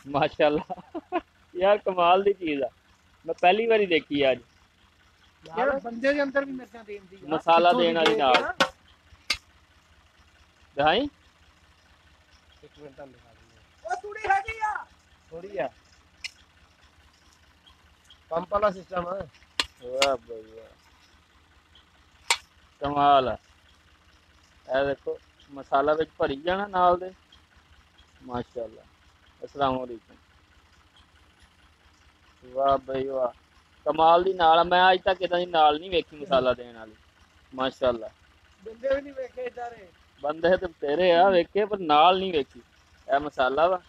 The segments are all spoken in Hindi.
माशाल्लाह यार कमाल दी चीज़ है, मैं पहली बारी देखी है अज। यार बंदे के अंदर भी मिर्चा देन दी यार मसाला कितों दी देने वाली दे के नाल ना। दिखाई। एक मिनट हम दिखा देंगे। ओ थोड़ी है गई यार, थोड़ी है। पंप वाला सिस्टम है। वाह भाई वाह, कमाल है। ਇਹ देखो मसाला विच भरी जाना नाल दे। माशाल्लाह अस्सलाम वालेकुम। वाह भाई वाह, कमाल दी नाल। मैं अज तक इदां दी नाल नहीं वेखी मसाला देने वाली। माशाल्लाह बंदे भी नहीं वेखे इधर। बंदे ते तेरे आ वेखे पर नाल नहीं वेखी। ਇਹ मसाला वा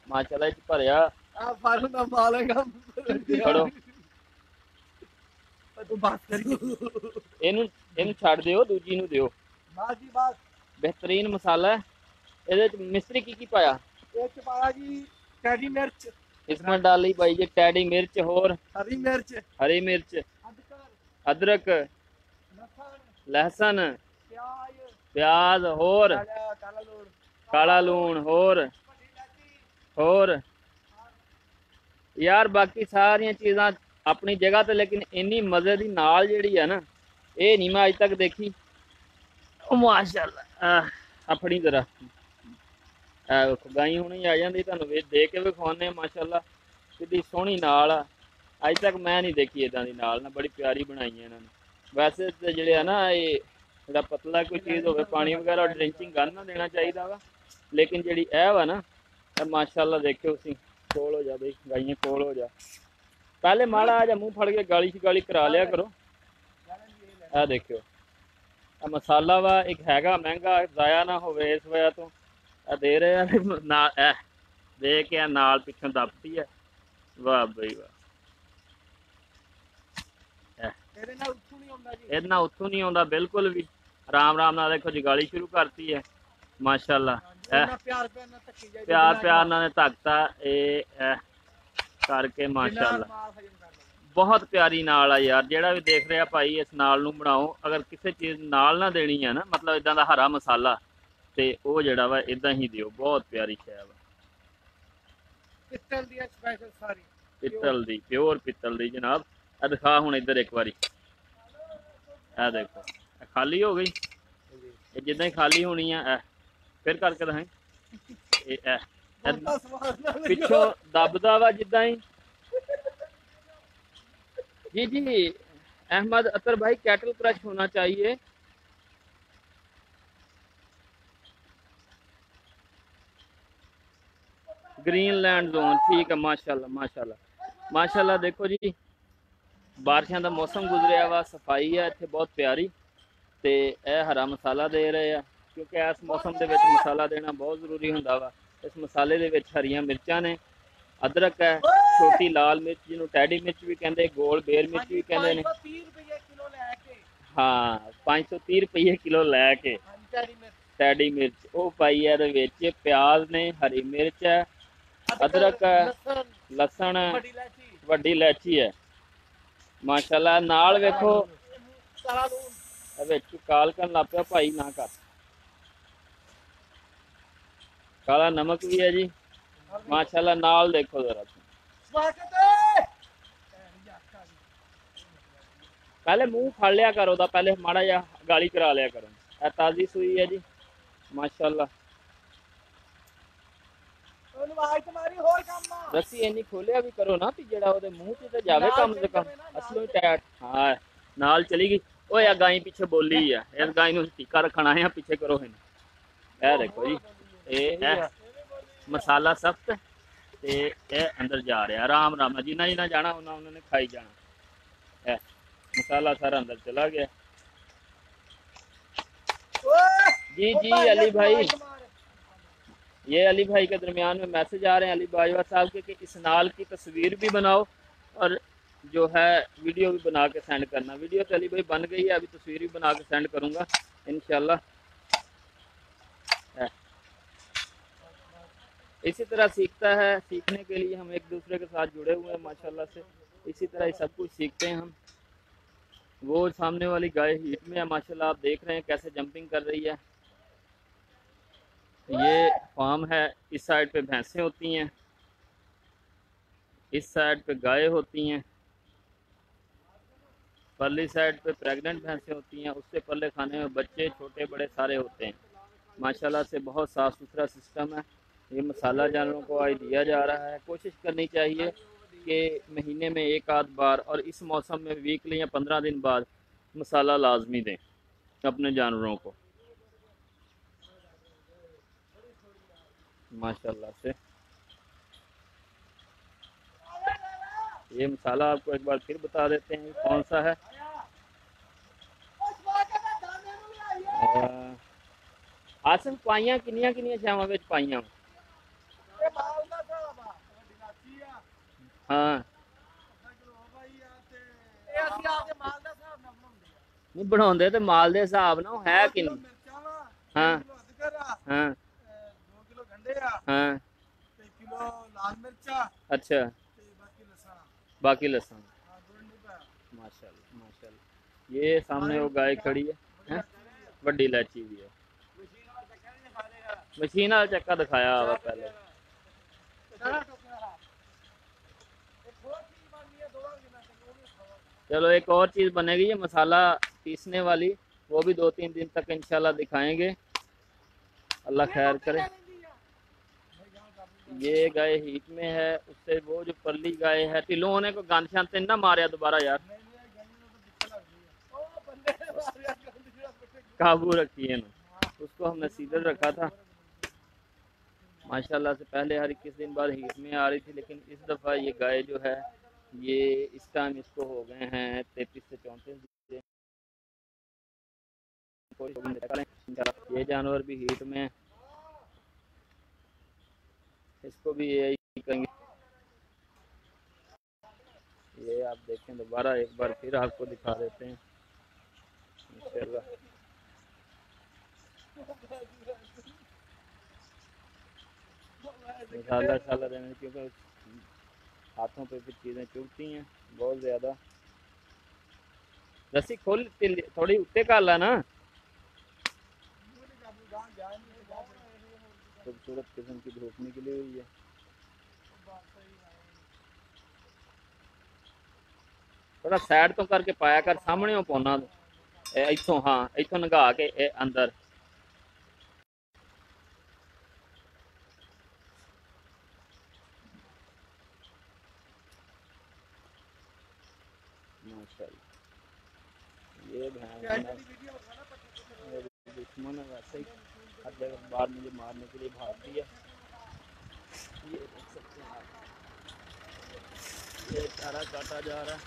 माशाल्लाह इच भरिया। आ फारू ना मालेगा फड़ो तू बात करी। ਇਹਨੂੰ ਇਹਨੂੰ ਛੱਡ ਦਿਓ, ਦੂਜੀ ਨੂੰ ਦਿਓ। बात जी बात। बेहतरीन मसाला है। ਇਹਦੇ ਚ मिस्त्री की पाया? एक पाया जी कैडी मिर्च, इसमें डाली भाई जी टैडी मिर्च, होर हरी मिर्च, हरी मिर्च, अदरक, लहसुन, प्याज, होर काला लून, होर यार बाकी सारिया चीज़ां अपनी जगह ते, लेकिन इन्नी मज़े की नाल जिहड़ी है ना, ये नहीं मैं अज तक देखी। माशाल्लाह अपनी तरह गाई हुणी आ जाती, तुहानूं दे के विखाने। माशाल्लाह कितनी सोहनी नाल आ, अज तक मैं नहीं देखी इदां दी नाल ना, बड़ी प्यारी बनाई है इन्होंने। वैसे तो जिहड़े है ना ये थोड़ा पतला कोई चीज़ हो, पानी वगैरह ड्रिंकिंग गन ना देना चाहिए वा, लेकिन जिहड़ी वा ना माशाल्लाह देखियो उसी कोल हो जा बई, गाइयां कोल हो जा। पहले माड़ा आ जा मुँह फड़ के गाली शगाली करा लिया करो। आ देखियो मसाला वा एक हैगा महंगा, ज़ाया ना हो इस वजह तो दे रहे हैं ना, दे के नाल पिछों दबती है। वाह बई वाह, इतना उतों नहीं आता बिल्कुल भी। आराम आराम ना देखो जगाली शुरू करती है। माशाल्लाह प्यार प्यार ना धकता करके। माशाल्लाह बहुत प्यारी नाल है यार। जेड़ा भी देख रहा भाई इस नाल नूं बनाओ, अगर किसी चीज़ नाल ना देनी है ना, मतलब इदां दा हरा मसाला, ते वो जेड़ा वा इदां ही दिओ। बहुत प्यारी शै वा, पित्तल दी स्पेशल सारी, पित्तल दी, प्योर पित्तल दी जनाब। आ दिखा हुण इधर एक बारी, आ देखो खाली हो गई, जिद्दां ही खाली होनी है। फिर करके दिखाई, पिछों दबदा वा जिद्दां ही। जी जी अहमद अतर भाई, कैटल क्रश होना चाहिए। ग्रीनलैंड जोन, ठीक है। माशाल्लाह माशाल्लाह माशाल्लाह। देखो जी बारिशों का मौसम गुजरिया वा, सफाई है इत्थे बहुत प्यारी, तो यह हरा मसाला दे रहे हैं, क्योंकि इस मौसम के मसाला देना बहुत जरूरी होंदा वा। इस मसाले दे विच हरियां मिर्चां ने, अदरक है, छोटी लाल मिर्च जिन्होंने टैडी मिर्च भी कहते, गोल बेर मिर्च भी कहते हैं। हाँ 530 रुपये किलो लैके टैडी मिर्च वो पाई है। प्याज ने, हरी मिर्च है, अदरक है, लसन है, वड्डी इलायची है। माशाल्लाह नाल वेखो काल कर लग पिया भाई, ना कर। काला नमक भी है जी माशाल्लाह। नाल देखो जरा, पहले मुंह फड़ लिया करो, पहले माड़ा जा गाली करा लिया करो। ताज़ी सूई है जी माशाल्लाह। रस्सी इन्नी खोलिया भी करो ना भी जेड़ा ओदे मुंह च जावे कम से कम। असलों टैट हाँ नाल चली गई। ओ या गाय पीछे बोली है, इस गाय नूं टीका रखना है, पीछे करो है। ए देखो जी ये मसाला सख्त ते ए अंदर जा रहा आराम आराम। जिन्ना जिन्ना जाना उन्होंने खाई जाना। मसाला सारा अंदर चला गया। जी जी अली भाई, ये अली भाई के दरमियान में मैसेज आ रहे हैं अली बाजवा साहब के कि इस नाल की तस्वीर भी बनाओ और जो है वीडियो भी बना के सेंड करना। वीडियो तो अली भाई बन गई है, अभी तस्वीर भी बना के सेंड करूँगा इंशाल्लाह। इसी तरह सीखता है, सीखने के लिए हम एक दूसरे के साथ जुड़े हुए हैं माशाल्लाह से। इसी तरह ही सब कुछ सीखते हैं हम। वो सामने वाली गाय हीट में है माशाल्लाह, आप देख रहे हैं कैसे जंपिंग कर रही है। ये फार्म है, इस साइड पे भैंसें होती हैं इस साइड पे गाय होती हैं, परली साइड पे प्रेग्नेंट भैंसें होती हैं, उससे परले खाने में बच्चे छोटे बड़े सारे होते हैं। माशाल्लाह से बहुत साफ़ सुथरा सिस्टम है। ये मसाला जानवरों को आज दिया जा रहा है। कोशिश करनी चाहिए कि महीने में एक आध बार और इस मौसम में वीकली या 15 दिन बाद मसाला लाजमी दें अपने जानवरों को। माशाल्लाह से ये मसाला आपको एक बार फिर बता देते हैं कौन सा है। आसन पाइयां किनिया किनिया छावां विच पाइयां? हाँ नहीं बनाते तो माल के हिसाब ना है कि हाँ हाँ हाँ अच्छा बाकी लहसुन। माशाल्लाह माशाल्लाह। ये सामने वो गाय खड़ी है वड्डी इलायची भी है। मशीन वाला चक्का दिखाया हुआ पहले। चलो एक और चीज़ बनेगी ये मसाला पीसने वाली, वो भी 2-3 दिन तक इंशाल्लाह दिखाएंगे, अल्लाह खैर करे। ये गाय हीट में है, उससे वो जो परली गाय है टिलो होने को गंद शांत ना मारिया दोबारा यार, काबू रखी है ना, उसको हमने सीधे रखा था। माशाल्लाह से पहले हर 21 दिन बाद हीट में आ रही थी, लेकिन इस दफ़ा ये गाय जो है ये इस टाइम इसको हो गए हैं 33 से 34 दिन। ये जानवर भी हीट में, इसको भी यही करेंगे। ये आप देखें दोबारा एक बार फिर आपको दिखा देते हैं इंशाल्लाह। मसाला शाला देने क्योंकि हाथों पे भी चीज़ें चुभती हैं बहुत ज़्यादा। रस्सी खोल थोड़ी उत्ते कर ला ना। खूबसूरत किस्म की धूप निकली हुई है। थोड़ा साइड तो करके पाया कर, सामने हो पौना इथों, हाँ इथों नगा के अंदर। माशाल्लाह ये दुश्मन है वैसे ही हर जगह बाहर मुझे मारने के लिए भागती है। ये देख सकते हैं आप, ये चारा काटा जा रहा है।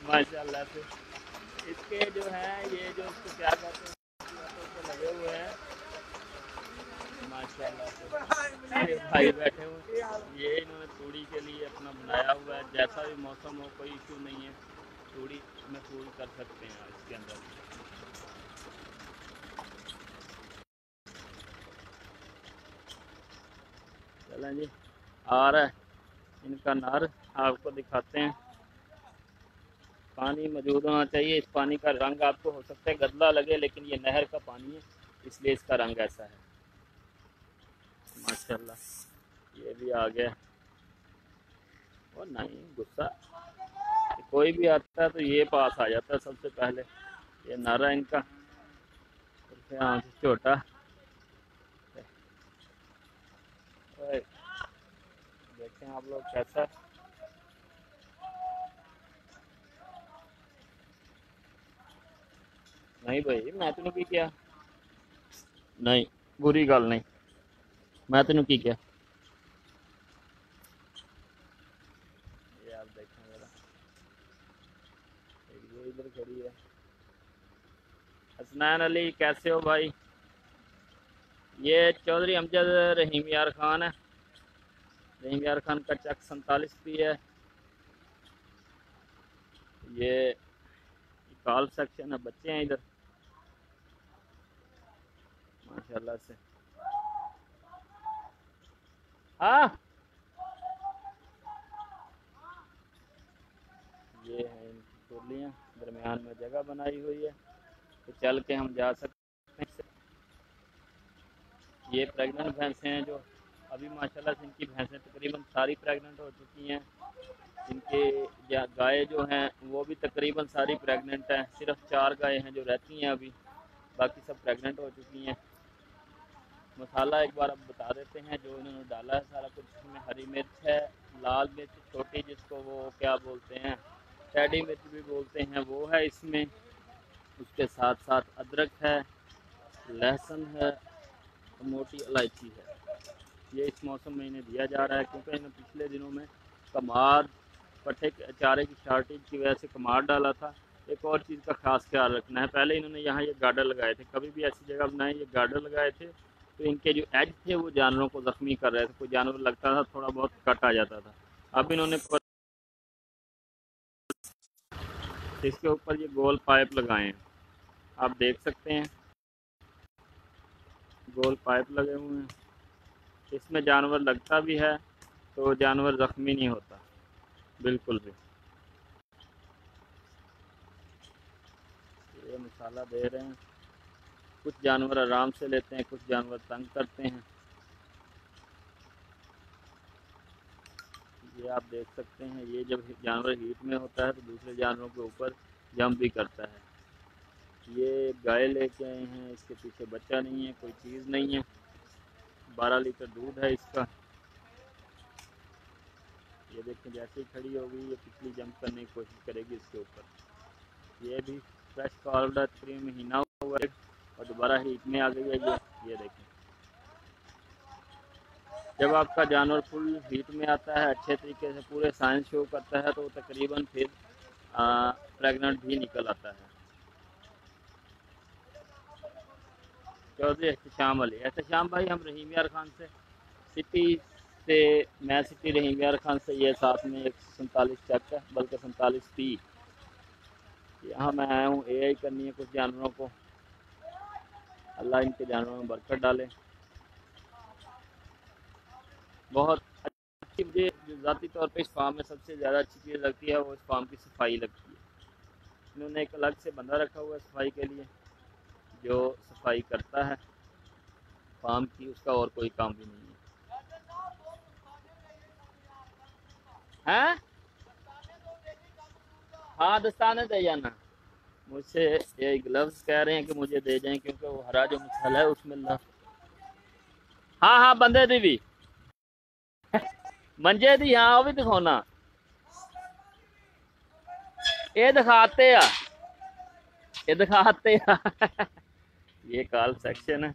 माशाल्लाह से इसके जो है ये जो इसको क्या कहते हैं लगे हुए हैं माशाल्लाह से। ये भाई बैठे हुए, ये इन्होंने तूड़ी के लिए अपना बनाया हुआ है, जैसा भी मौसम हो कोई इशू नहीं है, तूड़ी महफूज कर सकते हैं इसके अंदर। चलें जी आ रहा है इनका नर, आपको दिखाते हैं। पानी मौजूद होना चाहिए। इस पानी का रंग आपको हो सकता है गंदा लगे, लेकिन ये नहर का पानी है इसलिए इसका रंग ऐसा है। माशाल्लाह ये भी आ गया। और नहीं गुस्सा, कोई भी आता है तो ये पास आ जाता है सबसे पहले। ये नारा इनका छोटा, देखें आप लोग कैसा। नहीं भाई मैं तेन की किया, नहीं बुरी गल नहीं, मैं तेन की किया। ये आप देखें जरा, ये इधर खड़ी है। हसनैन अली कैसे हो भाई? ये चौधरी अमजद रहीम यार खान है। रहीम यार खान का चक 47 भी है। ये कॉल सेक्शन है, बच्चे हैं इधर माशाल्लाह से। हाँ ये है इनकी कुर्लियाँ, दरमियान में जगह बनाई हुई है तो चल के हम जा सकते हैं। ये प्रेग्नेंट भैंसें हैं जो अभी माशाल्लाह से इनकी भैंसें तकरीबन सारी प्रेग्नेंट हो चुकी हैं। इनके गाय जो हैं वो भी तकरीबन सारी प्रेग्नेंट हैं। सिर्फ 4 गायें हैं जो रहती हैं अभी, बाकी सब प्रेग्नेंट हो चुकी हैं। मसाला एक बार अब बता देते हैं जो इन्होंने डाला है सारा कुछ। इसमें हरी मिर्च है, लाल मिर्च छोटी जिसको वो क्या बोलते हैं, टेडी मिर्च भी बोलते हैं, वो है इसमें। उसके साथ साथ अदरक है, लहसुन है, मोटी इलायची है। ये इस मौसम में इन्हें दिया जा रहा है क्योंकि इन्हें पिछले दिनों में कमाद पट्टे चारे की शार्टेज की वजह से कमाद डाला था। एक और चीज़ का खास ख्याल रखना है, पहले इन्होंने यहाँ ये गार्डर लगाए थे, कभी भी ऐसी जगह बनाए ये गार्डर लगाए थे तो इनके जो एज थे वो जानवरों को ज़ख्मी कर रहे थे। कोई जानवर लगता था थोड़ा बहुत कट आ जाता था। अब इन्होंने इसके ऊपर ये गोल पाइप लगाए हैं, आप देख सकते हैं गोल पाइप लगे हुए हैं। इसमें जानवर लगता भी है तो जानवर ज़ख्मी नहीं होता बिल्कुल भी। ये मसाला दे रहे हैं, कुछ जानवर आराम से लेते हैं, कुछ जानवर तंग करते हैं। ये आप देख सकते हैं, ये जब जानवर हीट में होता है तो दूसरे जानवरों के ऊपर जंप भी करता है। ये गाय लेके आए हैं, इसके पीछे बच्चा नहीं है, कोई चीज़ नहीं है। 12 लीटर दूध है इसका। ये देखें जैसे ही खड़ी होगी ये पिछली जंप करने की कोशिश करेगी इसके ऊपर। ये भी फ्रेश कॉल्ड तकरीबन महीना हुआ है और दोबारा हीट में आ गई है ये देखें। जब आपका जानवर फुल हीट में आता है, अच्छे तरीके से पूरे साइंस शो करता है तो तकरीबन फिर प्रेग्नेंट भी निकल आता है। चौधरी एहतशाम अली, एहतशाम भाई हम रहीम यार खान सिटी से, मैं सिटी रहीम यार खान से, ये साथ में 147 चक है, बल्कि 47 यहाँ मैं आया हूँ AI करनी है कुछ जानवरों को। अल्लाह इनके जानवरों में बरकत डाले। बहुत अच्छी मुझे जो ज़ाती तौर पे इस फार्म में सबसे ज़्यादा अच्छी चीज़ लगती है वो इस फार्म की सफाई लगती है। इन्होंने एक अलग से बंदा रखा हुआ है सफाई के लिए जो सफाई करता है फार्म की, उसका और कोई काम भी नहीं है। हैं? हाँ दस्ताने दे जाना। मुझसे ये ग्लव्स कह रहे हैं कि मुझे दे जाएं क्योंकि वो हरा जो मसाला है उसमें हाँ हाँ बंदे दी भी मंजे दी, हाँ वो भी दिखाना, ये दिखाते आ, ये दिखाते आ ये कॉल सेक्शन है,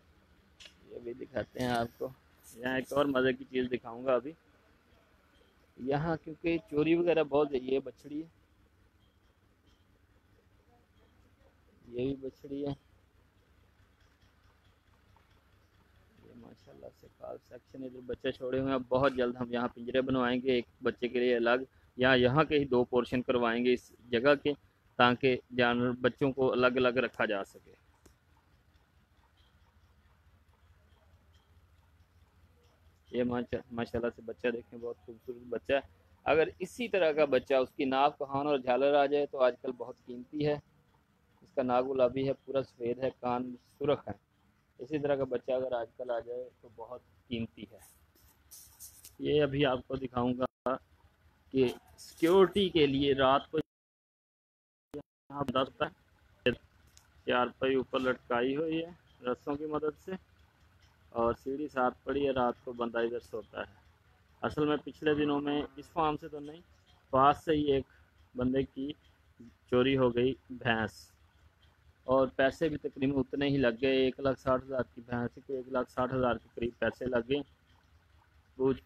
ये भी दिखाते हैं आपको। यहाँ एक और मज़े की चीज़ दिखाऊंगा अभी। यहाँ क्योंकि चोरी वगैरह बहुत है। ये बछड़ी है, ये भी बछड़ी है। ये माशाल्लाह से कॉल सेक्शन, इधर बच्चे छोड़े हुए हैं। अब बहुत जल्द हम यहाँ पिंजरे बनवाएंगे, एक बच्चे के लिए अलग, यहाँ के ही 2 पोर्शन करवाएंगे इस जगह के, ताकि जानवर बच्चों को अलग अलग रखा जा सके। ये माशाल्लाह से बच्चा देखें, बहुत खूबसूरत बच्चा है। अगर इसी तरह का बच्चा, उसकी नाक, कान और झालर आ जाए तो आजकल बहुत कीमती है। इसका नाक गुलाबी है, पूरा सफ़ेद है, कान सुर्ख है। इसी तरह का बच्चा अगर आजकल आ जाए तो बहुत कीमती है। ये अभी आपको दिखाऊंगा कि सिक्योरिटी के लिए रात को यहाँ बंदा होता है, चारपाई ऊपर लटकाई हुई है रस्सों की मदद से और सीढ़ी साथ पड़ी है, रात को बंदा इधर सोता है। असल में पिछले दिनों में इस फार्म से तो नहीं, पास से ही एक बंदे की चोरी हो गई भैंस, और पैसे भी तकरीबन उतने ही लग गए। 1,60,000 की भैंस को 1,60,000 के करीब पैसे लग गए। कुछ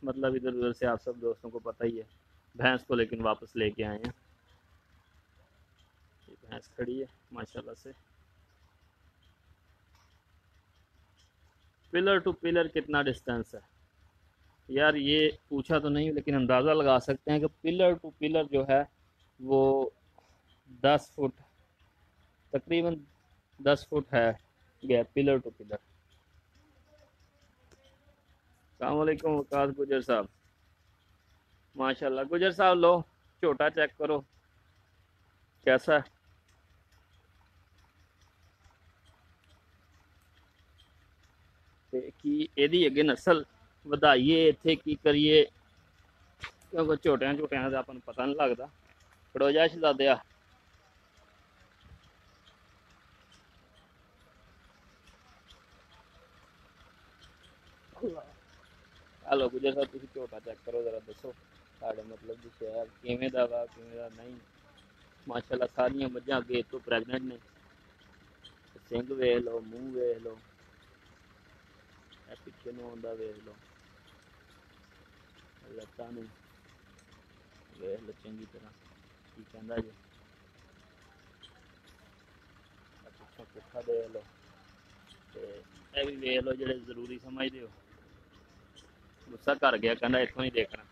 मतलब इधर उधर से, आप सब दोस्तों को पता ही है। भैंस को लेकिन वापस लेके आए हैं। ये भैंस खड़ी है माशाल्लाह से। पिलर टू पिलर कितना डिस्टेंस है यार, ये पूछा तो नहीं लेकिन अंदाज़ा लगा सकते हैं कि पिलर टू पिलर जो है वो 10 फुट, तकरीबन 10 फुट है गैप पिलर टू पिलर। अस्सलाम वालेकुम वकास गुजर साहब, माशाल्लाह। गुजर साहब लो छोटा चेक करो कैसा है। ਤੇ ਕੀ ਇਹਦੀ ਅੱਗੇ ਨਸਲ ਵਧਾਈਏ, ਇੱਥੇ ਕੀ ਕਰੀਏ, ਕਿਉਂਕਿ ਝੋਟਿਆਂ ਝੋਟਿਆਂ ਦਾ ਆਪਾਂ ਨੂੰ ਪਤਾ ਨਹੀਂ ਲੱਗਦਾ। ਖੜੋ ਜਾ ਸ਼ਹਜ਼ਾਦਿਆ। ਹਲੋ ਗੁਜਰ ਸਾਹਿਬ, ਤੁਸੀਂ ਝੋਟਾ ਚੈੱਕ ਕਰੋ ਜ਼ਰਾ, ਦੱਸੋ ਤੁਹਾਡੇ ਮਤਲਬ ਦੀ ਸ਼ਹਿਰ ਕਿਵੇਂ ਦਾ ਵਾ, ਕਿਵੇਂ ਦਾ ਨਹੀਂ। ਮਾਸ਼ਾਅੱਲਾ ਸਾਰੀਆਂ ਮੱਝਾਂ ਅੱਗੇ ਤੋਂ ਪ੍ਰੈਗਨੈਂਟ ਨੇ। ਸਿੰਘ ਵੇਖ ਲਓ, ਮੂੰਹ ਵੇਖ ਲਓ, ਇਹ ਪਿੱਛੇ ਨੂੰ ਆਉਂਦਾ ਵੇਖ ਲਓ, ਲੱਤਾਂ ਨੂੰ ਵੇਖ ਲਓ ਚੰਗੀ ਤਰ੍ਹਾਂ ਕੀ ਕਹਿੰਦਾ ਜੀ। ਪਿੱਛੋਂ ਪੁੱਠਾ ਦੇਖ ਲਓ, ਤੇ ਇਹ ਵੀ ਵੇਖ ਲਓ ਜਿਹੜੇ ਜ਼ਰੂਰੀ ਸਮਝਦੇ ਹੋ। ਗੁੱਸਾ ਕਰ ਗਿਆ, ਕਹਿੰਦਾ ਇੱਥੋਂ ਹੀ ਦੇਖਣਾ।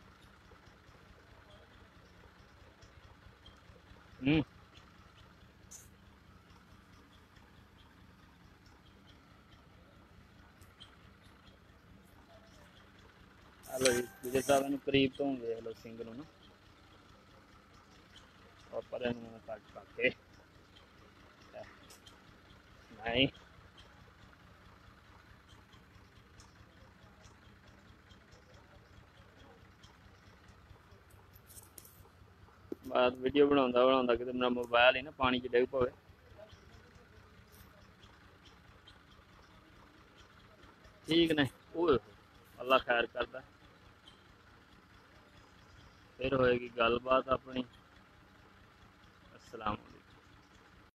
ਹਲੋ ਜੀ ਗੁਜਰ ਸਾਹਿਬ ਨੂੰ ਕਰੀਬ ਤੋਂ ਵੇਖ ਲਓ ਸਿੰਘ ਨੂੰ ਨਾ, ਉੱਪਰ ਇਹਨੂੰ ਕੱਟ ਕਰਕੇ ਨਹੀਂ ਬਾਅਦ ਵੀਡੀਓ ਬਣਾਉਂਦਾ ਬਣਾਉਂਦਾ ਕਿਤੇ ਮੇਰਾ ਮੋਬਾਈਲ ਹੀ ਨਾ ਪਾਣੀ 'ਚ ਡਿੱਗ ਪਵੇ। ਠੀਕ ਨੇ, ਉਹ ਅੱਲਾ ਖੈਰ ਕਰਦਾ। ਫਿਰ ਹੋਏਗੀ ਗੱਲਬਾਤ ਆਪਣੀ। अस्सलाम।